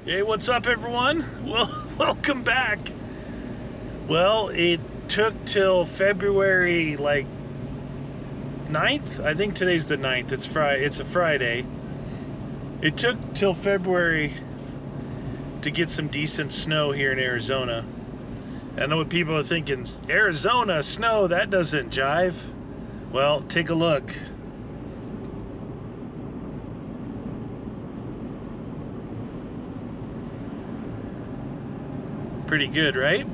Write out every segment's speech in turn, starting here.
Hey, what's up, everyone? Well, welcome back. Well, it took till February, 9th. I think today's the 9th. It's a Friday. It took till February to get some decent snow here in Arizona. I know what people are thinking. Arizona, snow, that doesn't jive. Well, take a look. Pretty good, right?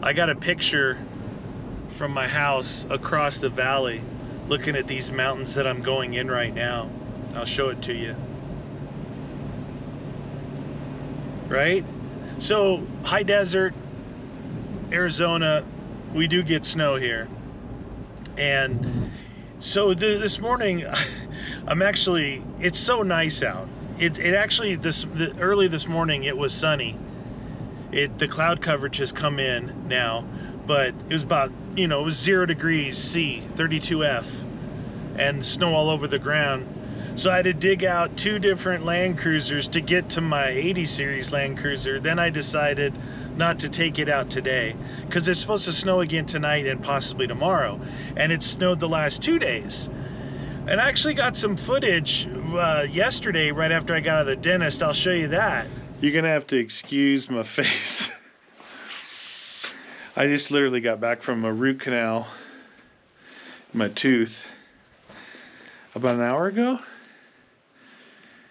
I got a picture from my house across the valley looking at these mountains that I'm going in right now. I'll show it to you. Right? So, high desert, Arizona, we do get snow here. And so this morning, it's so nice out. Early this morning, it was sunny. The cloud coverage has come in now, but it was about, it was 0 degrees C, 32F, and snow all over the ground. So I had to dig out 2 different Land Cruisers to get to my 80 series Land Cruiser. Then I decided not to take it out today because it's supposed to snow again tonight and possibly tomorrow. And it snowed the last 2 days. And I actually got some footage yesterday right after I got out of the dentist. I'll show you that. You're gonna have to excuse my face. I just literally got back from a root canal in my tooth about an hour ago.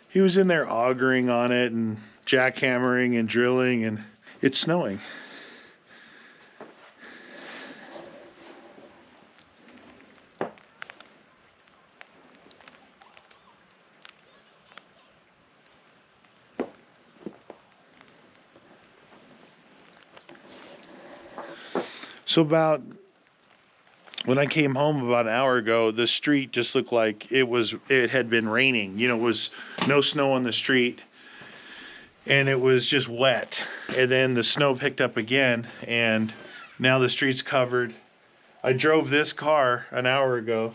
He was in there augering on it and jackhammering and drilling, and it's snowing. So when I came home about an hour ago, the street just looked like it had been raining. It was no snow on the street, and it was just wet. And then the snow picked up again, and now the street's covered. I drove this car an hour ago,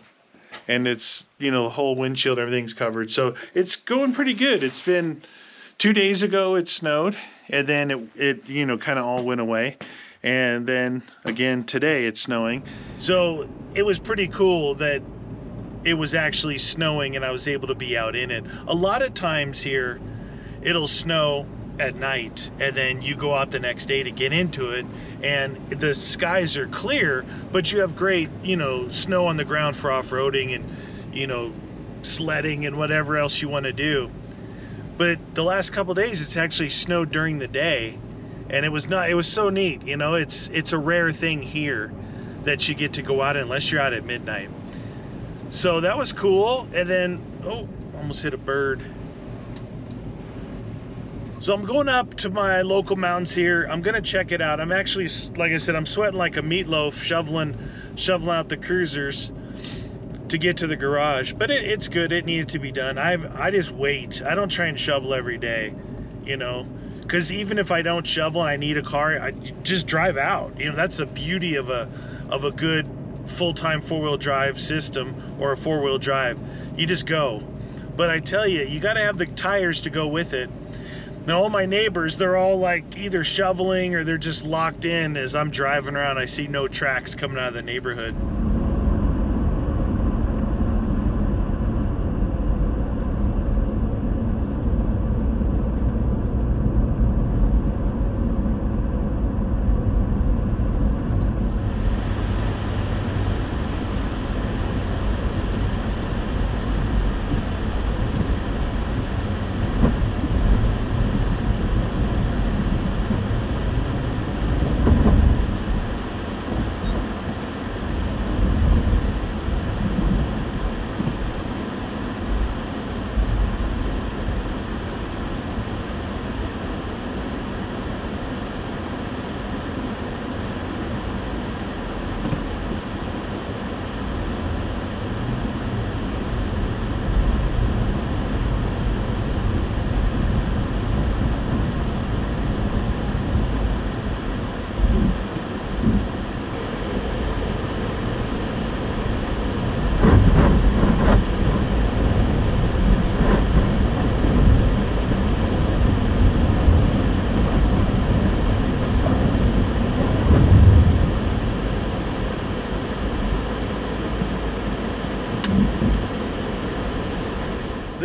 and it's, the whole windshield, everything's covered. So it's going pretty good. It's been 2 days ago it snowed, and then it kind of all went away. And then again today it's snowing. So it was pretty cool that it was actually snowing and I was able to be out in it. A lot of times here it'll snow at night and then you go out the next day to get into it and the skies are clear, but you have great, snow on the ground for off-roading and, sledding and whatever else you want to do. But the last couple days it's actually snowed during the day. And it was so neat, it's a rare thing here that you get to go out unless you're out at midnight. So that was cool. And then, almost hit a bird. So I'm going up to my local mountains here. I'm gonna check it out. I'm actually, like I said, I'm sweating like a meatloaf, shoveling out the cruisers to get to the garage. But it's good, it needed to be done. I just wait. I don't try and shovel every day, because even if I don't shovel and I need a car, I just drive out. That's the beauty of a good full-time four-wheel drive system or a four-wheel drive. You just go. But I tell you, you got to have the tires to go with it. Now, all my neighbors, they're all like either shoveling or they're just locked in. As I'm driving around, I see no tracks coming out of the neighborhood.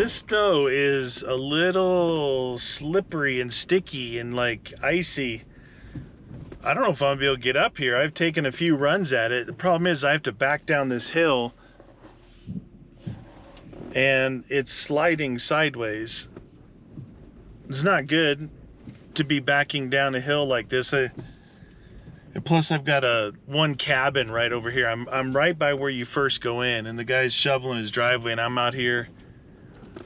this snow is a little slippery and sticky and like icy. I don't know if I'm gonna be able to get up here. I've taken a few runs at it. The problem is I have to back down this hill and it's sliding sideways. It's not good to be backing down a hill like this. And plus I've got one cabin right over here. I'm right by where you first go in, and the guy's shoveling his driveway and I'm out here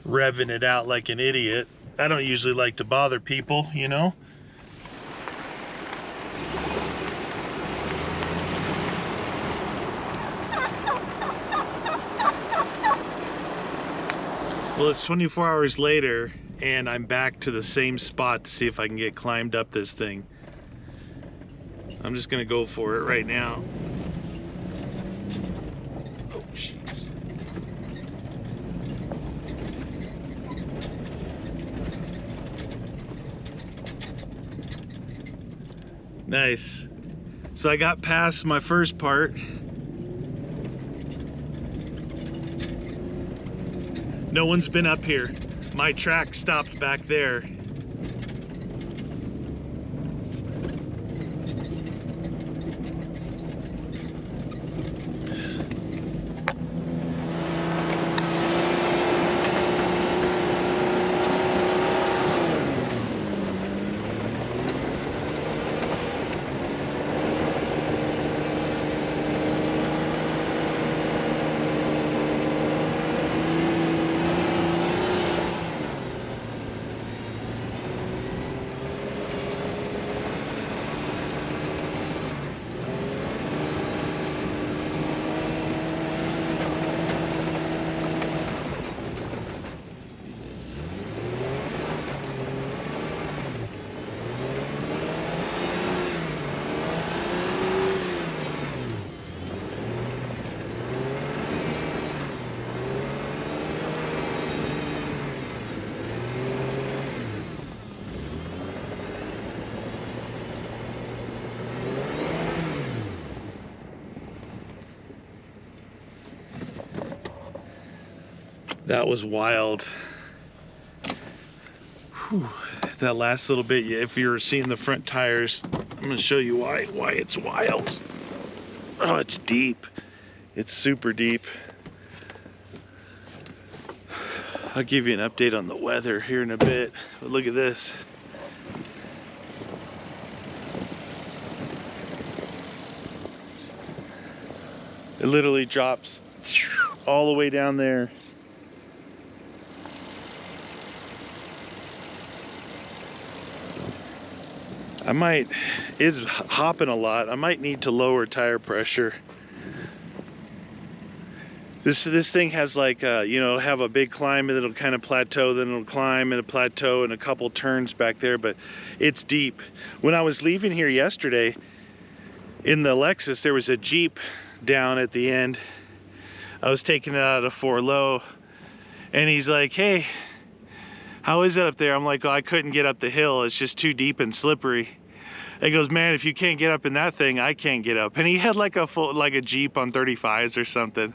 revving it out like an idiot. I don't usually like to bother people, you know. Well, it's 24 hours later and I'm back to the same spot to see if I can get climbed up this thing. I'm just gonna go for it right now. Oh, jeez. Nice. So I got past my first part. No one's been up here. My track stopped back there. That was wild. Whew. That last little bit, if you're seeing the front tires, I'm gonna show you why it's wild. Oh, it's deep. It's super deep. I'll give you an update on the weather here in a bit, but look at this. It literally drops all the way down there. It's hopping a lot. I might need to lower tire pressure. This thing has like, you know, have a big climb and it'll kind of plateau, then it'll climb and a plateau and a couple turns back there, but it's deep. When I was leaving here yesterday in the Lexus, there was a Jeep down at the end. I was taking it out of 4 Low and he's like, hey, how is it up there? I'm like, oh, I couldn't get up the hill. It's just too deep and slippery. He goes, man, if you can't get up in that thing, I can't get up. And he had like a Jeep on 35s or something.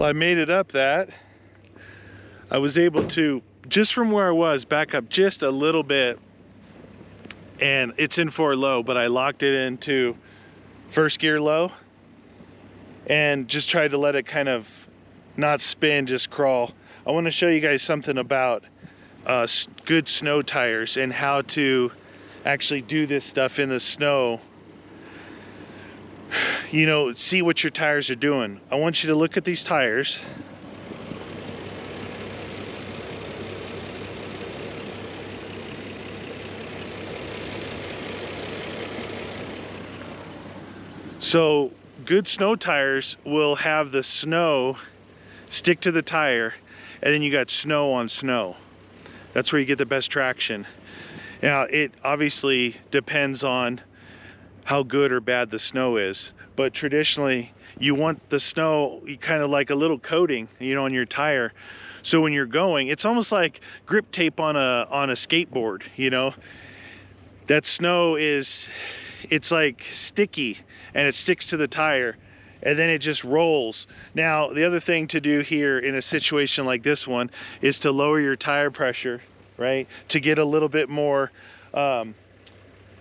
I made it up that. I was able to, just from where I was, back up just a little bit, and it's in 4 low, but I locked it into first gear low and just tried to let it kind of not spin, just crawl. I want to show you guys something about good snow tires and how to actually do this stuff in the snow. You know, see what your tires are doing. I want you to look at these tires. So good snow tires will have the snow stick to the tire, and then you got snow on snow. That's where you get the best traction. Now, it obviously depends on how good or bad the snow is, but traditionally you want the snow kind of like a little coating, you know, on your tire. So when you're going, it's almost like grip tape on a skateboard, you know. That snow is, it's like sticky, and it sticks to the tire, and then it just rolls. Now, the other thing to do here in a situation like this one is to lower your tire pressure, right? To get a little bit more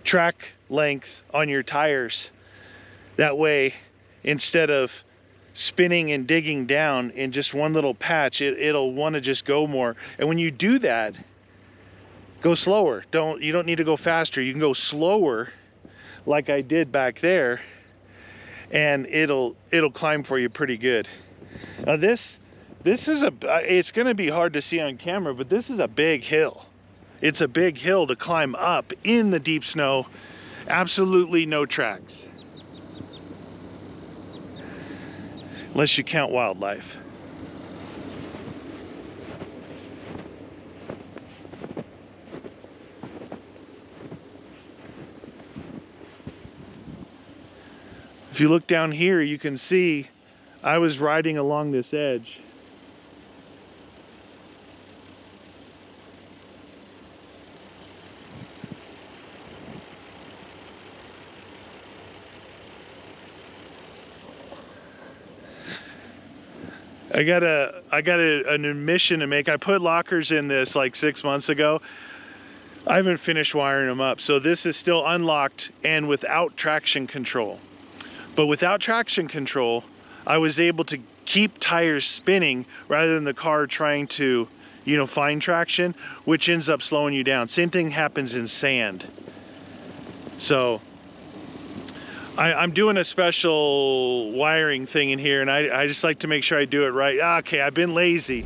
track length on your tires. That way, instead of spinning and digging down in just one little patch, it'll want to just go more. And when you do that, go slower. You don't need to go faster. You can go slower, like I did back there, and it'll climb for you pretty good. Now this is it's going to be hard to see on camera, but this is a big hill. It's a big hill to climb up in the deep snow. Absolutely no tracks, unless you count wildlife. If you look down here, you can see I was riding along this edge. I got an admission to make. I put lockers in this like 6 months ago. I haven't finished wiring them up. So this is still unlocked and without traction control. But without traction control, I was able to keep tires spinning rather than the car trying to, you know, find traction, which ends up slowing you down. Same thing happens in sand. So I'm doing a special wiring thing in here, and I just like to make sure I do it right. Okay, I've been lazy.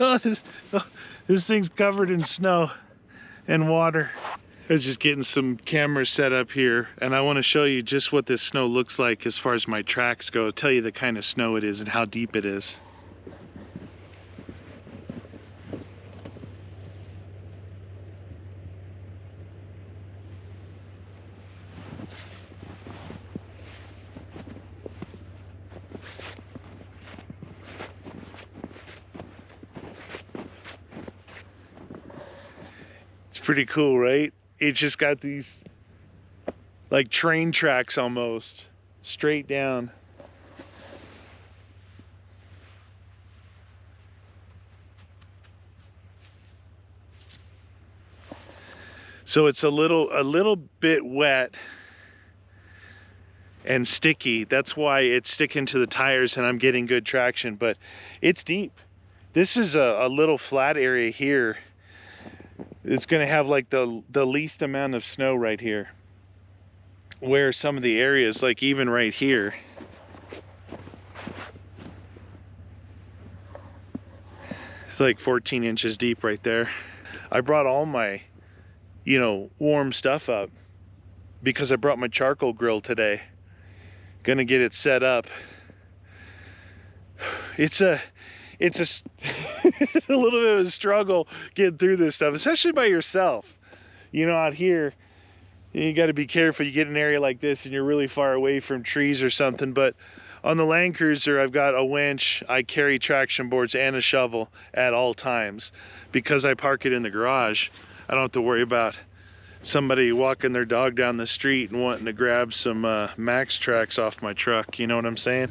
Oh, this thing's covered in snow and water. I was just getting some cameras set up here, and I want to show you just what this snow looks like as far as my tracks go. Tell you the kind of snow it is and how deep it is. pretty cool, right? It just got these like train tracks almost straight down. So it's a little bit wet and sticky. That's why it's sticking to the tires and I'm getting good traction, but it's deep. This is a little flat area here. It's gonna have like the least amount of snow right here. Where some of the areas, like even right here, it's like 14 inches deep right there. I brought all my, warm stuff up because I brought my charcoal grill today. Gonna get it set up. It's a it's a little bit of a struggle getting through this stuff, especially by yourself. Out here, you got to be careful. You get an area like this and you're really far away from trees or something. But on the Land Cruiser, I've got a winch. I carry traction boards and a shovel at all times. Because I park it in the garage, I don't have to worry about somebody walking their dog down the street and wanting to grab some Max Trax off my truck. You know what I'm saying?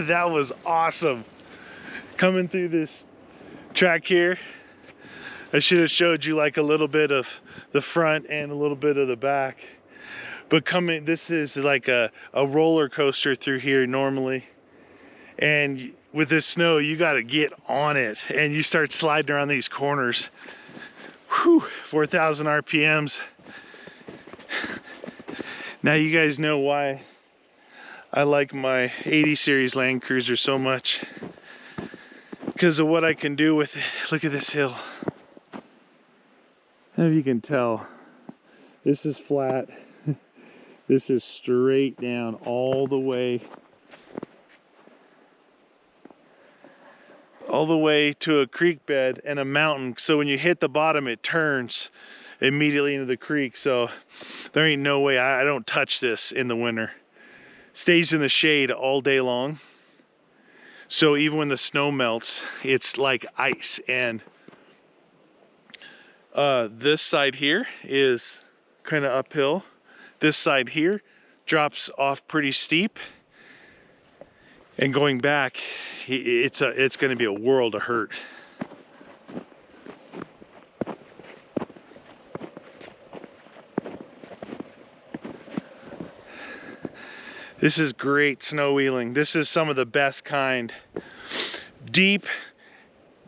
That was awesome. Coming through this track here, I should have showed you like a little bit of the front and a little bit of the back. But this is like a roller coaster through here normally. And with this snow, you got to get on it and you start sliding around these corners. Whew, 4,000 RPMs. Now you guys know why I like my 80 series Land Cruiser so much, because of what I can do with it. Look at this hill. I don't know if you can tell. This is flat. This is straight down all the way to a creek bed and a mountain. So when you hit the bottom, it turns immediately into the creek. So there ain't no way. I don't touch this in the winter. Stays in the shade all day long. So even when the snow melts, it's like ice. And this side here is kind of uphill. This side here drops off pretty steep. And going back, it's going to be a world of hurt. This is great snow wheeling. This is some of the best kind. Deep,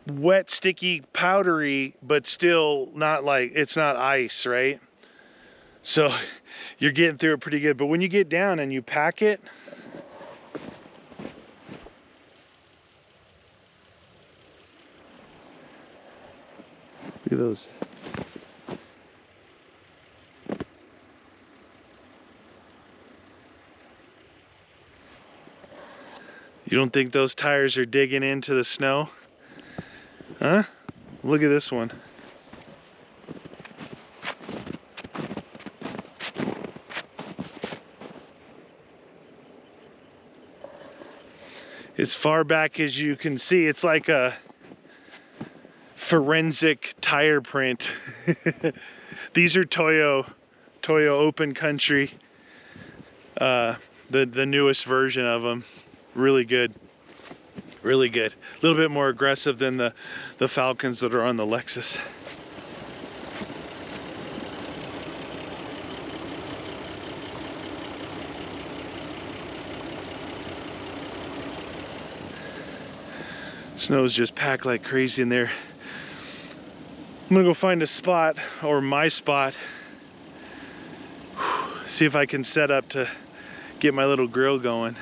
wet, sticky, powdery, but still not like, it's not ice, right? So you're getting through it pretty good. But when you get down and you pack it, look at those. You don't think those tires are digging into the snow? Huh? Look at this one. As far back as you can see, it's like a forensic tire print. These are Toyo Open Country, the newest version of them. Really good, really good. A little bit more aggressive than the Falcons that are on the Lexus. Snow's just packed like crazy in there. I'm gonna go find a spot, or my spot, see if I can set up to get my little grill going.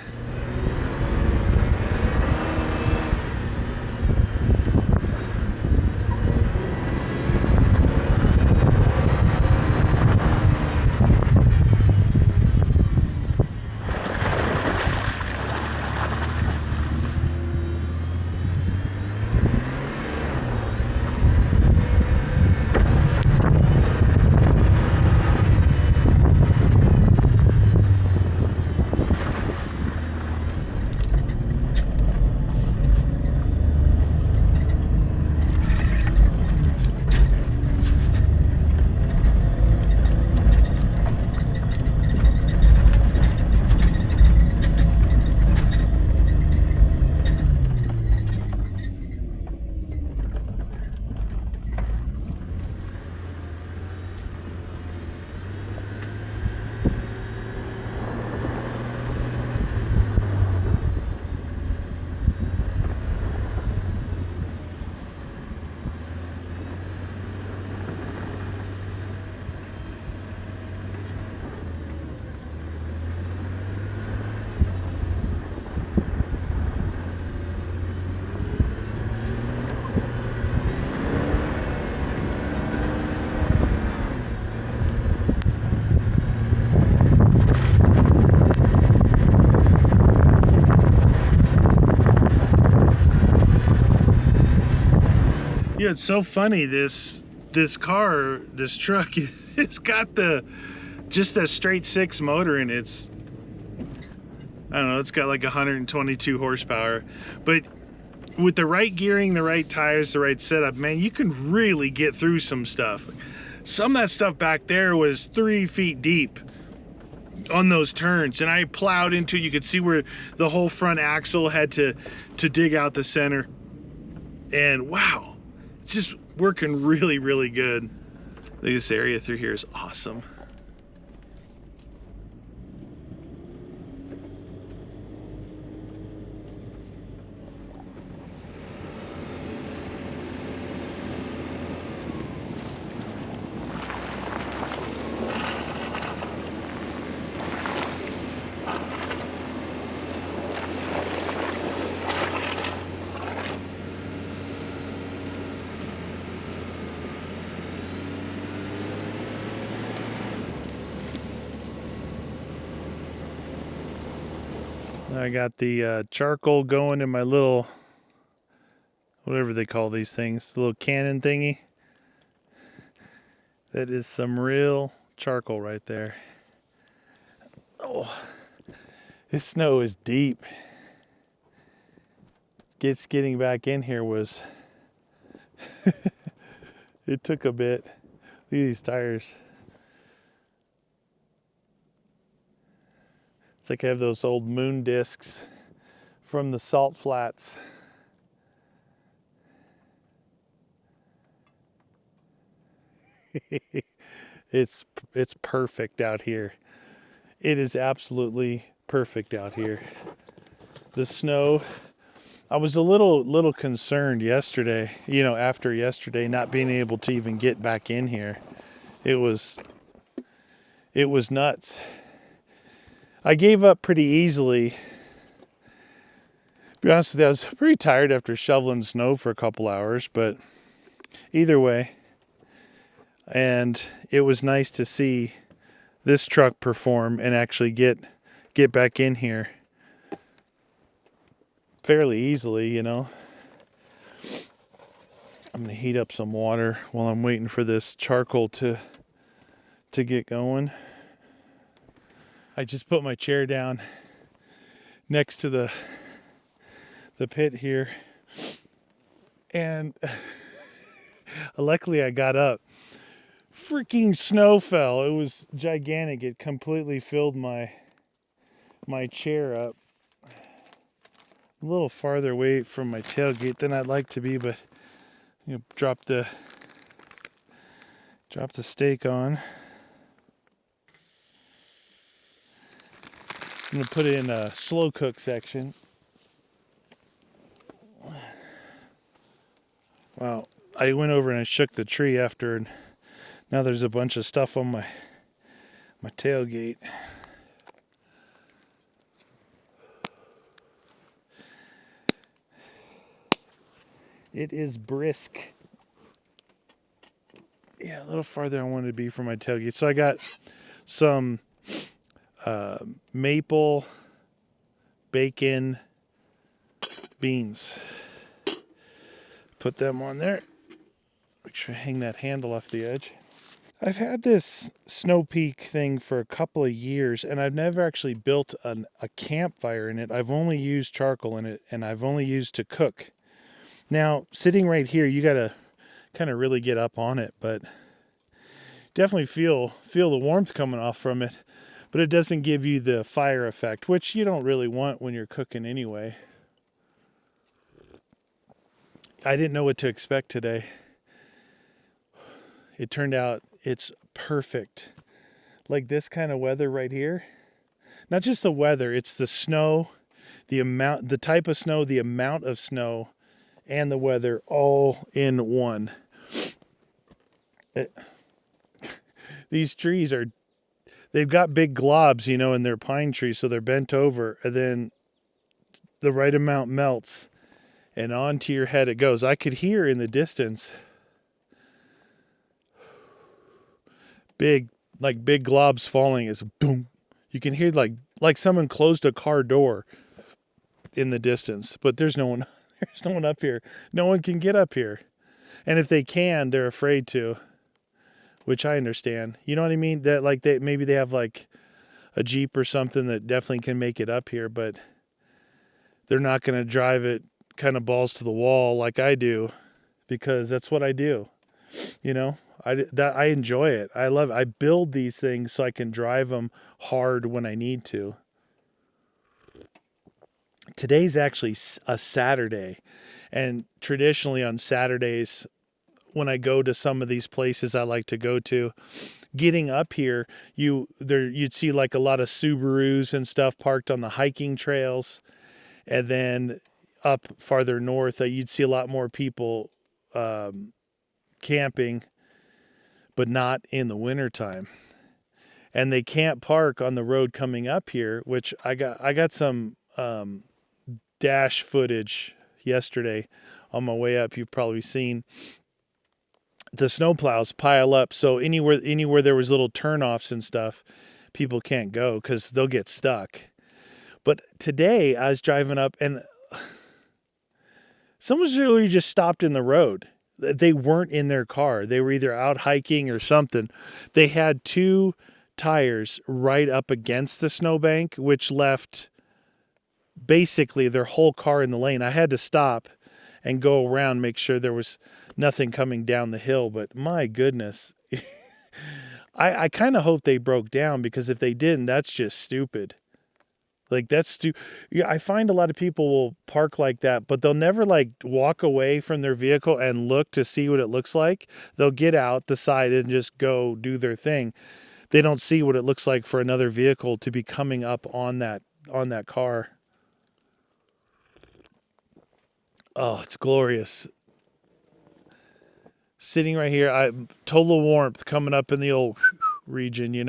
Yeah, it's so funny. This truck, it's got just a straight 6 motor, and it's, I don't know, it's got like 122 horsepower. But with the right gearing, the right tires, the right setup, man, you can really get through some stuff. Some of that stuff back there was 3 feet deep on those turns, and I plowed into it. You could see where the whole front axle had to dig out the center. And wow, it's just working really, really good. This area through here is awesome. I got the charcoal going in my little, whatever they call these things, the little cannon thingy. That is some real charcoal right there. Oh, this snow is deep. Getting back in here was, it took a bit. Look at these tires. It's like I have those old moon discs from the salt flats. It's perfect out here. It is absolutely perfect out here. The snow, I was a little concerned yesterday, after yesterday not being able to even get back in here. It was nuts. I gave up pretty easily. To be honest with you, I was pretty tired after shoveling snow for a couple hours, but either way. And it was nice to see this truck perform and actually get back in here fairly easily, I'm going to heat up some water while I'm waiting for this charcoal to get going. I just put my chair down next to the pit here, and Luckily, I got up. Freaking snow fell. It was gigantic. It completely filled my chair up. A little farther away from my tailgate than I'd like to be, but drop the steak on. I'm gonna put it in a slow cook section. Wow, I went over and I shook the tree after, and now there's a bunch of stuff on my tailgate. It is brisk. Yeah, a little farther I wanted to be from my tailgate. So I got some maple bacon beans. Put them on there. Make sure I hang that handle off the edge. I've had this Snow Peak thing for a couple of years, and I've never actually built a campfire in it. I've only used charcoal in it, and I've only used to cook. Now, sitting right here, you got to kind of really get up on it, but definitely feel the warmth coming off from it, but it doesn't give you the fire effect, which you don't really want when you're cooking anyway. I didn't know what to expect today. It turned out it's perfect. Like this kind of weather right here. Not just the weather, it's the snow, the type of snow, the amount of snow, and the weather all in one. These trees they've got big globs, and they're pine trees, so they're bent over, and then the right amount melts, and onto your head it goes. I could hear in the distance big globs falling is boom. You can hear like someone closed a car door in the distance, but there's no one up here. No one can get up here. And if they can, they're afraid to, which I understand. You know what I mean? That maybe they have like a Jeep or something that definitely can make it up here, but they're not going to drive it kind of balls to the wall like I do, because that's what I do. I enjoy it. I love it. I build these things so I can drive them hard when I need to. Today's actually a Saturday, and traditionally on Saturdays, when I go to some of these places I like to go to, getting up here, you'd see like a lot of Subarus and stuff parked on the hiking trails, and then up farther north, you'd see a lot more people camping, but not in the wintertime. And they can't park on the road coming up here, which I got some dash footage yesterday on my way up. You've probably seen the snowplows pile up. So anywhere there was little turnoffs and stuff, people can't go because they'll get stuck. But today I was driving up and someone's literally just stopped in the road. They weren't in their car. They were either out hiking or something. They had two tires right up against the snowbank, which left basically their whole car in the lane. I had to stop and go around, make sure there was nothing coming down the hill. But my goodness, I kind of hope they broke down, because if they didn't, that's just stupid. Like yeah, I find a lot of people will park like that, but they'll never walk away from their vehicle and look to see what it looks like. They'll get out the side and just go do their thing. They don't see what it looks like for another vehicle to be coming up on that car. Oh, it's glorious. Sitting right here, total warmth coming up in the old region,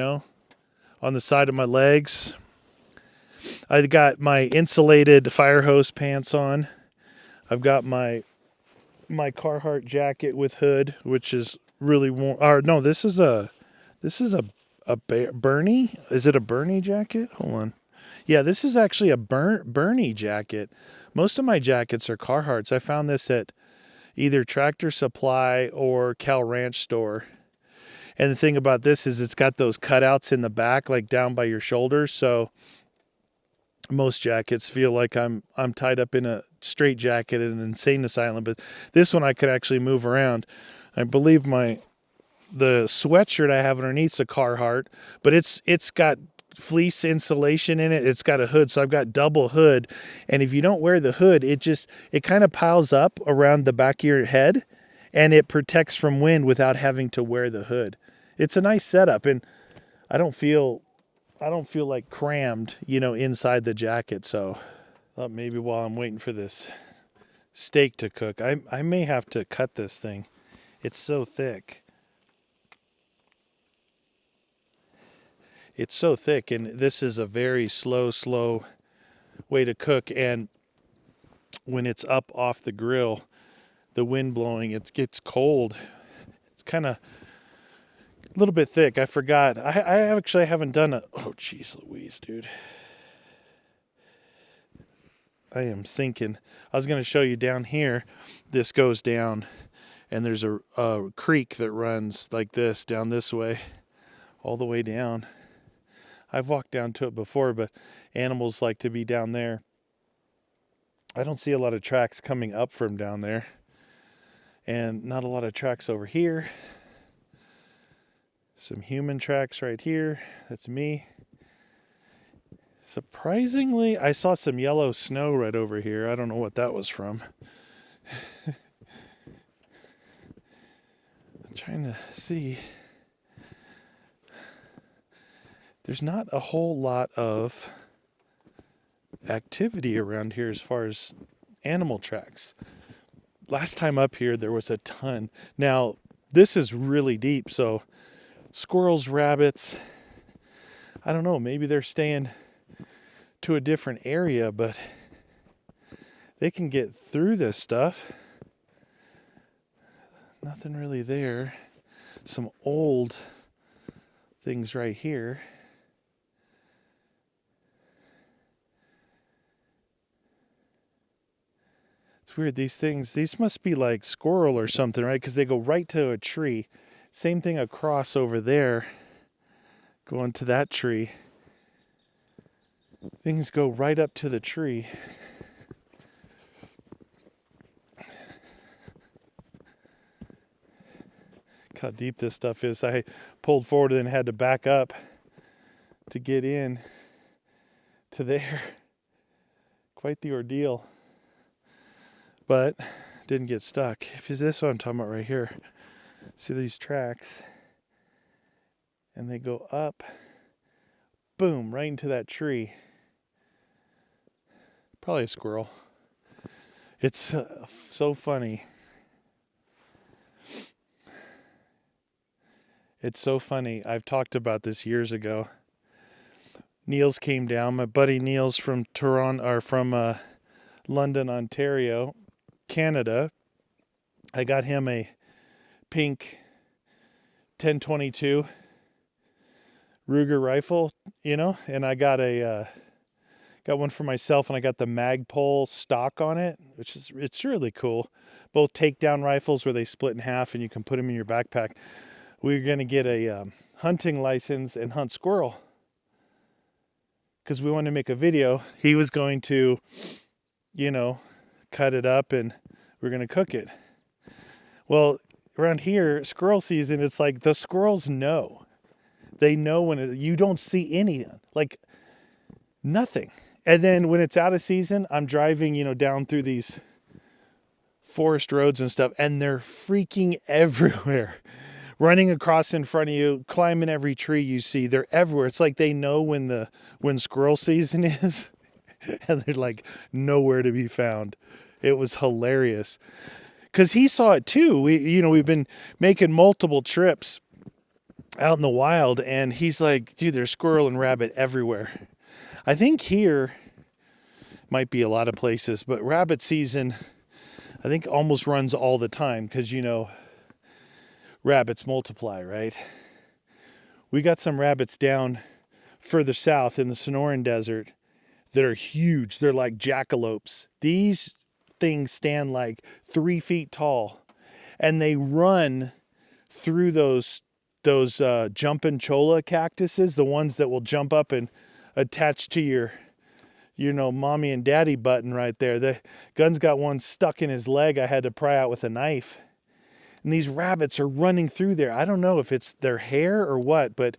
on the side of my legs. I got my insulated fire hose pants on. I've got my Carhartt jacket with hood, which is really warm. Or no, this is a Bernie. Is it a Bernie jacket? Hold on. Yeah, this is actually a Bernie jacket. Most of my jackets are Carhartts. I found this at either Tractor Supply or Cal Ranch store. And the thing about this is it's got those cutouts in the back, like down by your shoulders. So most jackets feel like I'm tied up in a straight jacket in an insane asylum, but this one I could actually move around. I believe the sweatshirt I have underneath's a Carhartt, but it's got fleece insulation in it. It's got a hood, so I've got double hood. And if you don't wear the hood, it kind of piles up around the back of your head, and it protects from wind without having to wear the hood. It's a nice setup, and I don't feel like crammed, inside the jacket. So maybe while I'm waiting for this steak to cook, I may have to cut this thing. It's so thick. It's so thick, and this is a very slow way to cook. And when it's up off the grill, the wind blowing, it gets cold. It's kind of a little bit thick. I forgot. I actually haven't done oh, jeez Louise, dude. I am thinking. I was going to show you down here. This goes down, and there's a creek that runs like this down this way, all the way down. I've walked down to it before, but animals like to be down there. I don't see a lot of tracks coming up from down there, and not a lot of tracks over here. Some human tracks right here. That's me. Surprisingly, I saw some yellow snow right over here. I don't know what that was from. I'm trying to see. There's not a whole lot of activity around here as far as animal tracks. Last time up here, there was a ton. Now, this is really deep, so squirrels, rabbits, I don't know, maybe they're staying to a different area, but they can get through this stuff. Nothing really there. Some old things right here. It's weird, these must be like squirrel or something, right? Because they go right to a tree. Same thing across over there, going to that tree. Things go right up to the tree. Look how deep this stuff is. I pulled forward and then had to back up to get in to there. Quite the ordeal. But didn't get stuck. If it's this what I'm talking about right here. See these tracks? And they go up, boom, right into that tree. Probably a squirrel. It's so funny. It's so funny. I've talked about this years ago. Niels came down. My buddy Niels from Toronto, or from London, Ontario, Canada. I got him a pink 1022 Ruger rifle, and I got got one for myself, and I got the Magpul stock on it, it's really cool. Both takedown rifles where they split in half and you can put them in your backpack. We're going to get a hunting license and hunt squirrel because we wanted to make a video. He was going to, cut it up and we're going to cook it. Well, around here, squirrel season, it's like the squirrels know. They know when you don't see any, like nothing. And then when it's out of season, I'm driving, down through these forest roads and stuff, and they're freaking everywhere. Running across in front of you, climbing every tree you see. They're everywhere. It's like they know when squirrel season is, and they're like nowhere to be found. It was hilarious. Because he saw it too. We've been making multiple trips out in the wild, and he's like, dude, there's squirrel and rabbit everywhere. I think here might be a lot of places, but rabbit season, I think almost runs all the time because, rabbits multiply, right? We got some rabbits down further south in the Sonoran Desert that are huge. They're like jackalopes. These things stand like 3 feet tall, and they run through those jumping cholla cactuses, the ones that will jump up and attach to your mommy and daddy button right there. The gun's got one stuck in his leg. I had to pry out with a knife. And these rabbits are running through there. I don't know if it's their hair or what, but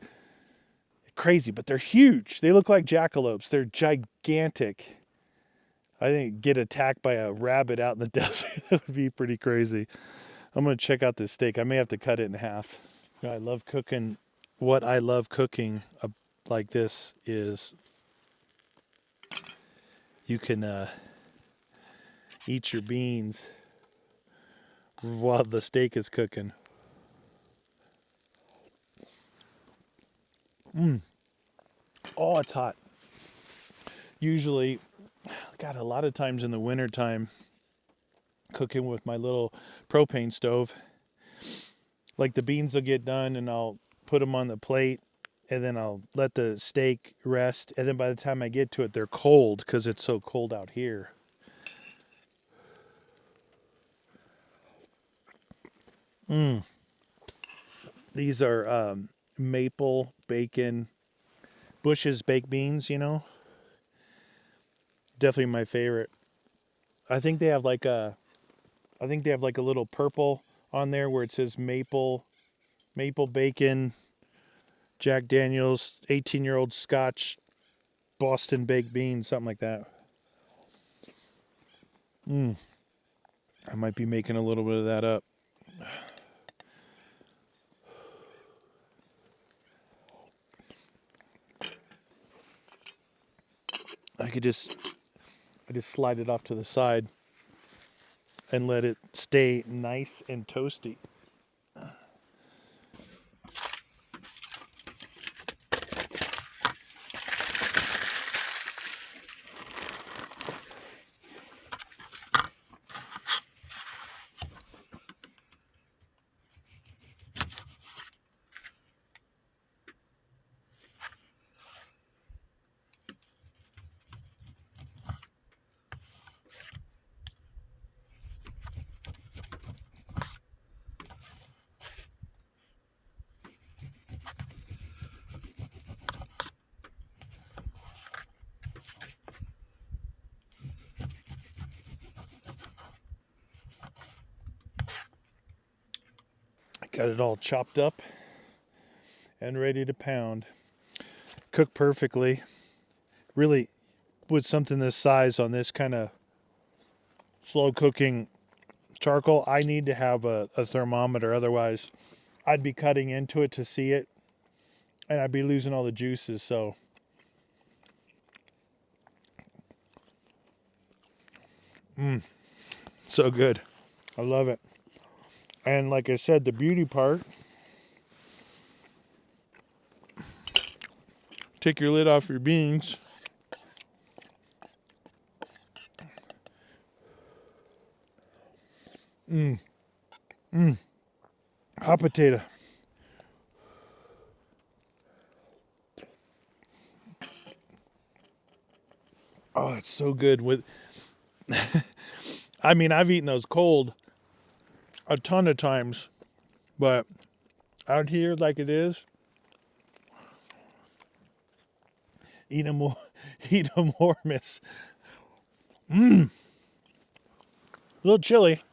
crazy. But they're huge. They look like jackalopes. They're gigantic. I think get attacked by a rabbit out in the desert, that would be pretty crazy. I'm going to check out this steak. I may have to cut it in half. I love cooking. What I love cooking like this is you can eat your beans while the steak is cooking. Oh, it's hot. Usually, God, a lot of times in the wintertime, cooking with my little propane stove, like the beans will get done and I'll put them on the plate and then I'll let the steak rest. And then by the time I get to it, they're cold because it's so cold out here. These are maple bacon, Bush's baked beans, you know. Definitely my favorite. I think they have like a little purple on there where it says maple bacon, Jack Daniels, 18-year-old Scotch, Boston baked beans, something like that. I might be making a little bit of that up. I just slide it off to the side and let it stay nice and toasty. Got it all chopped up and ready to pound. Cooked perfectly. Really, with something this size on this kind of slow cooking charcoal, I need to have a thermometer. Otherwise, I'd be cutting into it to see it and I'd be losing all the juices. So, so good. I love it. And like I said, the beauty part, take your lid off your beans. Hot potato. Oh, it's so good with I mean, I've eaten those cold a ton of times, but out here like it is, eat them more, eat them more, miss. A little chilly.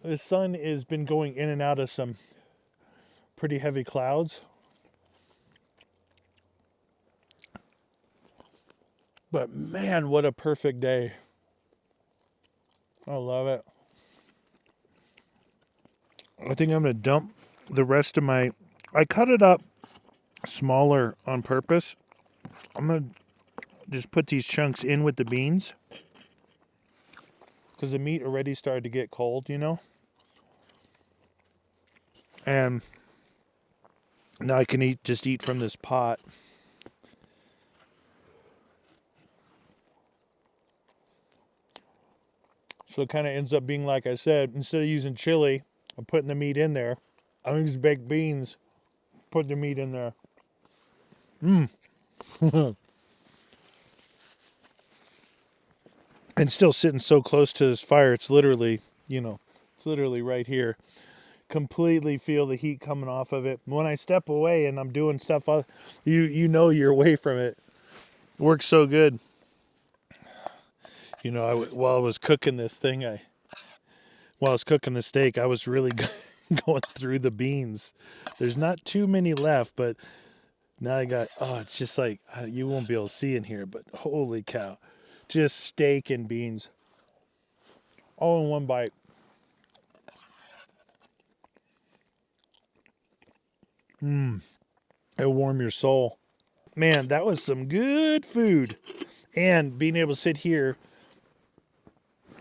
The sun has been going in and out of some pretty heavy clouds. But man, what a perfect day. I love it. I think I'm going to dump the rest of my... I cut it up smaller on purpose. I'm going to just put these chunks in with the beans. Because the meat already started to get cold, you know? And now I can just eat from this pot. So it kind of ends up being, like I said, instead of using chili, I'm putting the meat in there. I'm using baked beans, put the meat in there. And still sitting so close to this fire, it's literally, it's literally right here. Completely feel the heat coming off of it. When I step away and I'm doing stuff, you know you're away from it. It works so good. While I was cooking this thing, while I was cooking the steak, I was really going through the beans. There's not too many left, but now I got, oh, it's just like, you won't be able to see in here, but holy cow. Just steak and beans all in one bite. It'll warm your soul. Man, that was some good food. And being able to sit here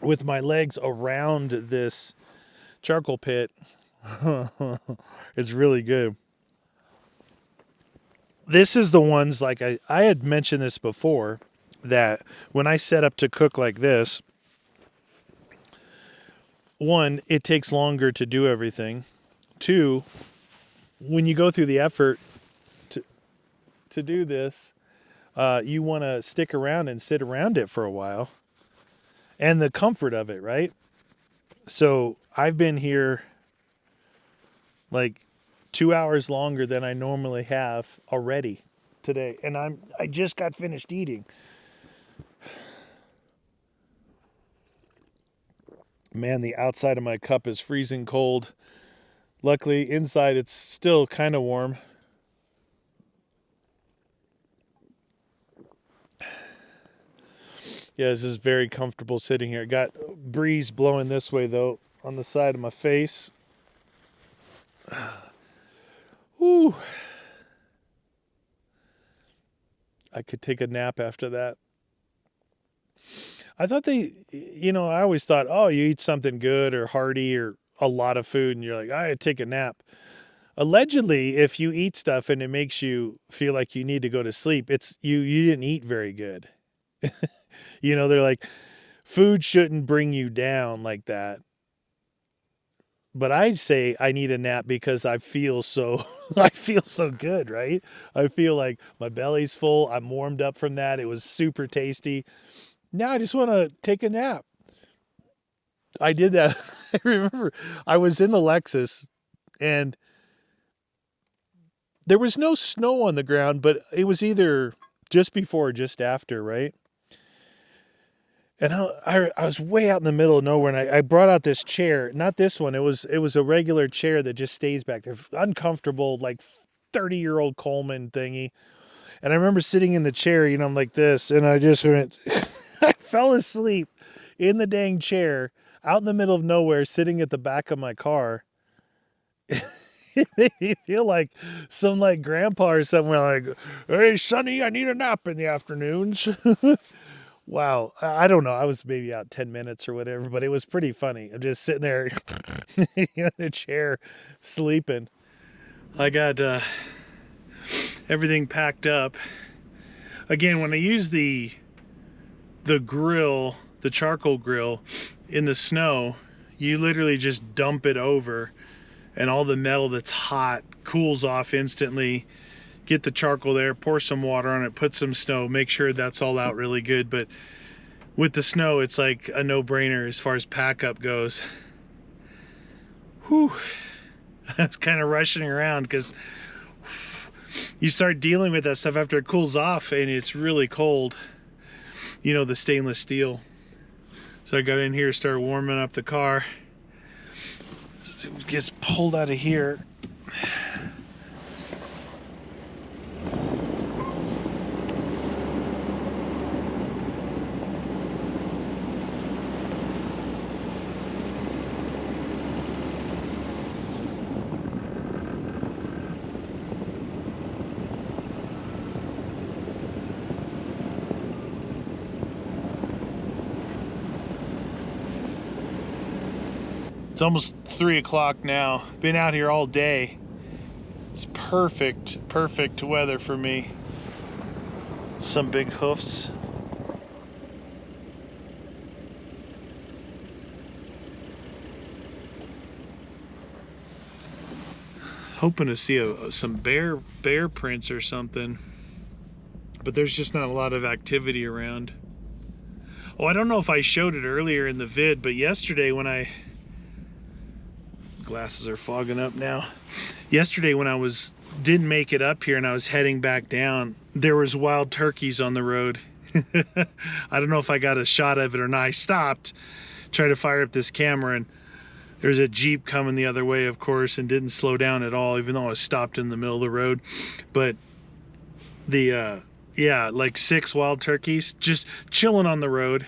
with my legs around this charcoal pit is really good. This is the ones, like I had mentioned this before, that when I set up to cook like this, one, it takes longer to do everything. Two, when you go through the effort to do this, you want to stick around and sit around it for a while. And the comfort of it, right? So I've been here like 2 hours longer than I normally have already today. And I just got finished eating. Man, the outside of my cup is freezing cold. Luckily, inside it's still kind of warm. Yeah, this is very comfortable sitting here. Got breeze blowing this way, though, on the side of my face. Whew. I could take a nap after that. I thought I always thought, oh, you eat something good or hearty or a lot of food and you're like, I take a nap. Allegedly, if you eat stuff and it makes you feel like you need to go to sleep, it's you didn't eat very good. They're like, food shouldn't bring you down like that. But I'd say I need a nap because I feel so good, right? I feel like my belly's full. I'm warmed up from that. It was super tasty. Now I just want to take a nap. I did that. I remember I was in the Lexus and there was no snow on the ground, but it was either just before or just after, right? And I was way out in the middle of nowhere, and I brought out this chair. Not this one. It was a regular chair that just stays back there. Uncomfortable, like 30-year-old Coleman thingy. And I remember sitting in the chair, I'm like this, and I just went... I fell asleep in the dang chair out in the middle of nowhere, sitting at the back of my car. You feel like some like grandpa or somewhere like, hey, Sonny, I need a nap in the afternoons. Wow. I don't know. I was maybe out 10 minutes or whatever, but it was pretty funny. I'm just sitting there in the chair sleeping. I got everything packed up. Again, when I use the grill, the charcoal grill in the snow, you literally just dump it over and all the metal that's hot cools off instantly. Get the charcoal there, pour some water on it, put some snow, make sure that's all out really good. But with the snow, it's like a no-brainer as far as pack up goes. Whew. I was kind of rushing around because you start dealing with that stuff after it cools off and it's really cold. The stainless steel. So I got in here, started warming up the car. So it gets pulled out of here. It's almost 3 o'clock now. Been out here all day. It's perfect weather for me. Some big hoofs. Hoping to see some bear prints or something, but there's just not a lot of activity around. Oh, I don't know if I showed it earlier in the vid, but yesterday when glasses are fogging up now. Yesterday when I didn't make it up here and I was heading back down, there was wild turkeys on the road. I don't know if I got a shot of it or not. I stopped, tried to fire up this camera, and There's a Jeep coming the other way, of course, and didn't slow down at all, even though I was stopped in the middle of the road. But the, yeah, like 6 wild turkeys just chilling on the road.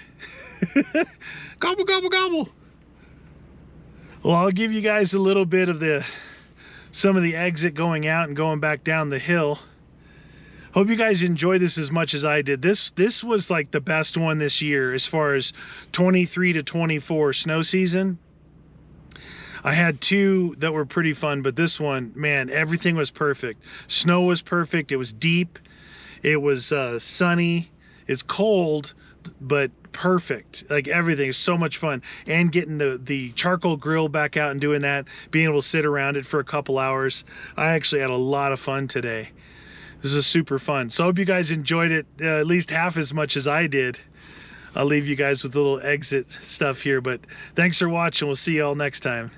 Gobble, gobble, gobble. Well, I'll give you guys a little bit of some of the exit going out and going back down the hill. Hope you guys enjoy this as much as I did. This was like the best one this year as far as 23 to 24 snow season. I had 2 that were pretty fun, but this one, man, everything was perfect. Snow was perfect. It was deep. It was sunny. It's cold, but perfect. Like everything is so much fun. And getting the charcoal grill back out and doing that, being able to sit around it for a couple hours. I actually had a lot of fun today. This is super fun. So I hope you guys enjoyed it at least half as much as I did. I'll leave you guys with a little exit stuff here, but thanks for watching. We'll see you all next time.